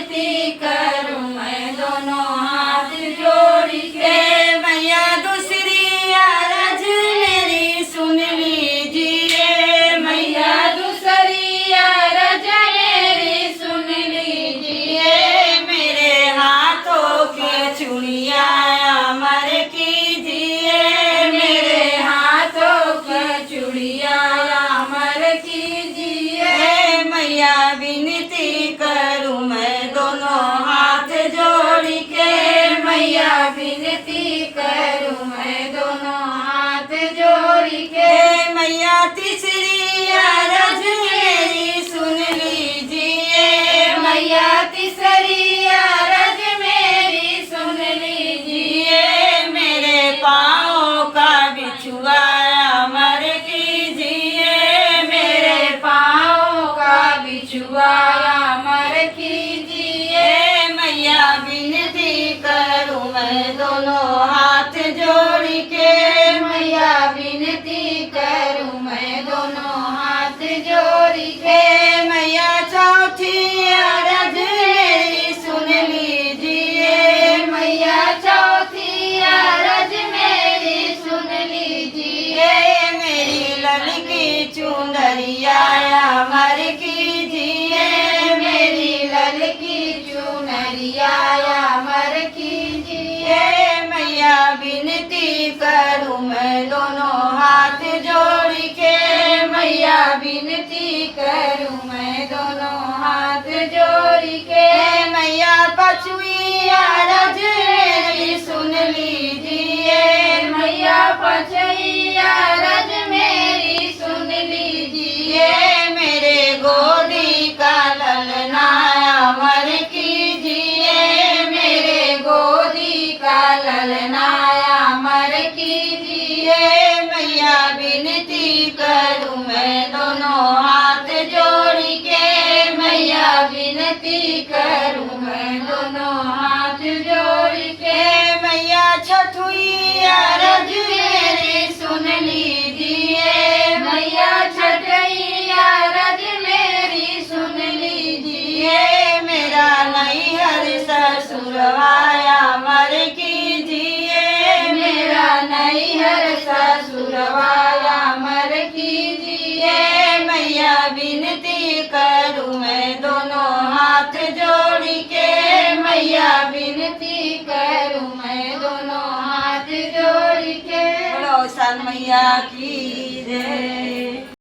विनती करूं मैं दोनों हाथ जोड़ के। मैया दूसरी अरज मेरी सुन लीजिए। मैया दूसरी अरज मेरी सुन लीजिए। मेरे हाथों की चूड़ियां अमर कीजिए। मेरे हाथों की चूड़ियां अमर कीजिए। मैया विनती करूं मैं दोनों हाथ जोड़ के। मैया विनती करूं मैं दोनों हाथ जोड़ के। मैया तीसरी अरज मेरी सुन लीजिए। मैया तीसरी अरज मेरी सुन लीजिए। मेरे पाँव का बिछुआ अमर कीजिए। मेरे पाँव का बिछुआ अमर कीजिए। मैया विनती करूं मैं दोनों हाथ जोड़ के। मैया विनती करूं मैं दोनों हाथ जोड़ के। मैया चौथी अरज मेरी सुन लीजिए। मैया चौथी अरज मेरी सुन लीजिए। मेरी ललकी चुनरिया अमर कीजिए। मेरी ललकी चुनरिया अमर कीजिए। मैया विनती करूं मैं दोनों हाथ जोड़ के। मैया विनती करूं मैं दोनों हाथ जोड़ के। मैया पांचवी अरज मेरी सुन लीजिए। मैया पांचवी अरज मेरी सुन लीजिए। मेरे गोदी का ललना अमर कीजिए। मेरे गोदी का ललना अमर कीजिए। मैया विनती करूं मैं दोनों हाथ जोड़ के। मैया विनती करूं मैं दोनों हाथ जोड़ के। मैया छठवी अरज मेरी सुन लीजिए। मैया छठई अरज मेरी सुन लीजिए। मेरा नैहर ससुरवा अमर कीजिए। मेरा नैहर ससुरवा अमर कीजिए। मैया विनती करूं मैं दोनों हाथ जोड़ के। मैया विनती करूं मैं दोनों हाथ जोड़ के। बोलो सन मैया की